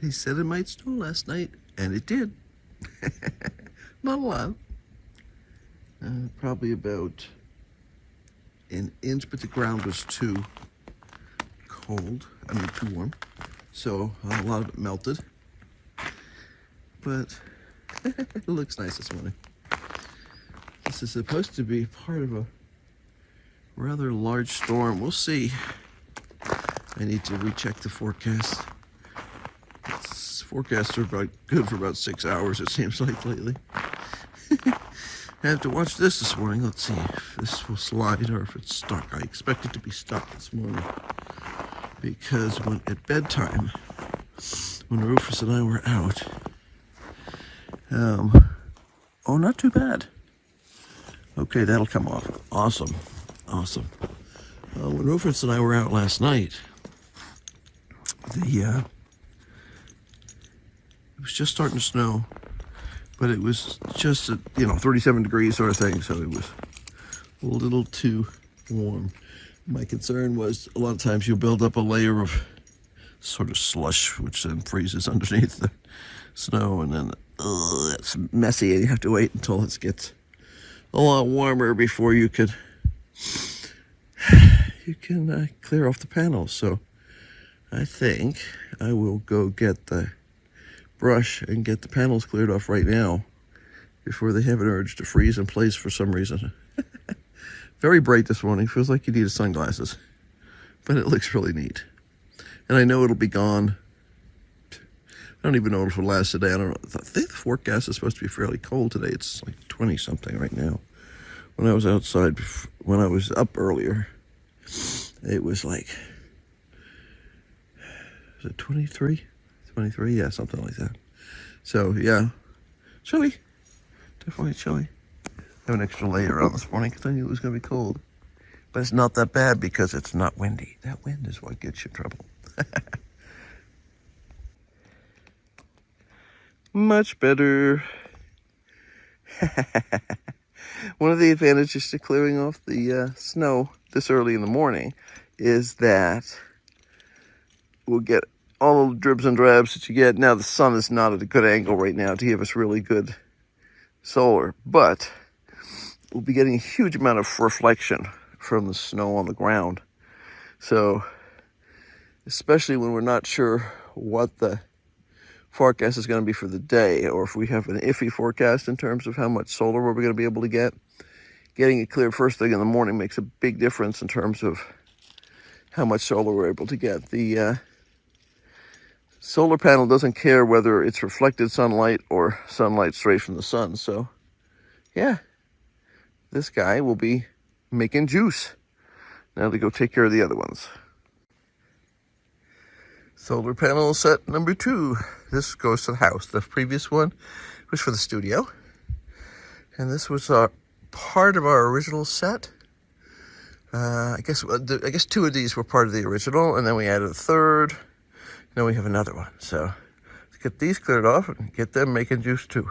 They said it might snow last night, and it did. Not a lot. Probably about an inch, but the ground was too cold. I mean, too warm. So a lot of it melted. But it looks nice this morning. This is supposed to be part of a rather large storm. We'll see. I need to recheck the forecast. Forecasts are about good for about 6 hours, it seems like lately. I have to watch this morning. Let's see if this will slide or if it's stuck. I expect it to be stuck this morning because at bedtime, when Rufus and I were out, oh, not too bad. Okay, that'll come off. Awesome. When Rufus and I were out last night, it was just starting to snow, but it was just at, 37 degrees sort of thing, so it was a little too warm. My concern was a lot of times you build up a layer of sort of slush, which then freezes underneath the snow, and then it's messy, and you have to wait until it gets a lot warmer before you can clear off the panels. So I think I will go get the brush and get the panels cleared off right now before they have an urge to freeze in place for some reason. Very bright this morning. Feels like you need sunglasses, but it looks really neat. And I know it'll be gone. I don't even know if it'll last today. I don't know. I think the forecast is supposed to be fairly cold today. It's like 20 something right now. When I was outside, when I was up earlier, it was like, was it 23? 23, yeah, something like that. So yeah, chilly, definitely chilly. I have an extra layer on this morning because I knew it was going to be cold. But it's not that bad because it's not windy. That wind is what gets you in trouble. Much better. One of the advantages to clearing off the snow this early in the morning is that we'll get all the dribs and drabs that you get. Now the sun is not at a good angle right now to give us really good solar, but we'll be getting a huge amount of reflection from the snow on the ground. So especially when we're not sure what the forecast is going to be for the day, or if we have an iffy forecast in terms of how much solar we're going to be able to get, getting it cleared first thing in the morning makes a big difference in terms of how much solar we're able to get. The solar panel doesn't care whether it's reflected sunlight or sunlight straight from the sun. So yeah, this guy will be making juice. Now to go take care of the other ones. Solar panel set number 2. This goes to the house. The previous one was for the studio. And this was part of our original set. I guess 2 of these were part of the original, and then we added a third. Now we have another one. So let's get these cleared off and get them making juice too.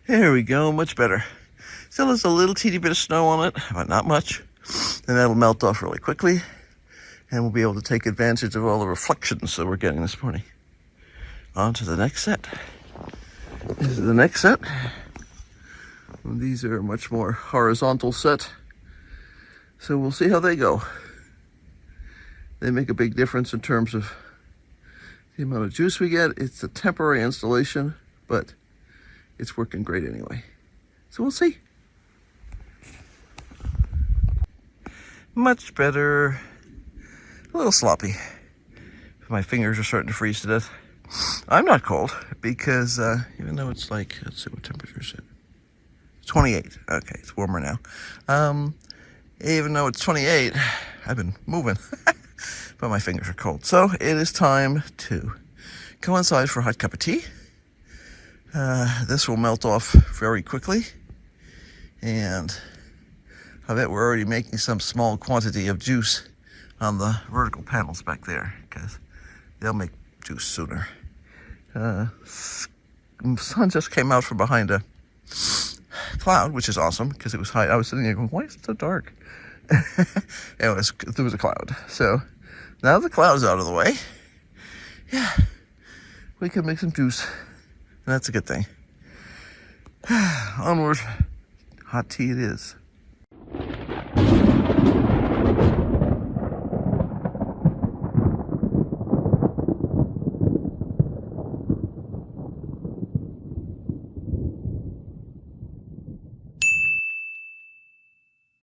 There we go, much better. Still has a little teeny bit of snow on it, but not much. And that'll melt off really quickly. And we'll be able to take advantage of all the reflections that we're getting this morning. On to the next set. This is the next set. And these are a much more horizontal set. So we'll see how they go. They make a big difference in terms of the amount of juice we get. It's a temporary installation, but it's working great anyway. So we'll see. Much better. A little sloppy. My fingers are starting to freeze to death. I'm not cold because even though it's like, let's see what temperature is it. It's 28. Okay, it's warmer now. Even though it's 28, I've been moving. But my fingers are cold. So it is time to go inside for a hot cup of tea. This will melt off very quickly. And I bet we're already making some small quantity of juice on the vertical panels back there, because they'll make juice sooner. The sun just came out from behind a cloud, which is awesome, because it was high. I was sitting there going, why is it so dark? There was a cloud. So now the cloud's out of the way, yeah, we can make some juice. And that's a good thing. Onward. Hot tea it is.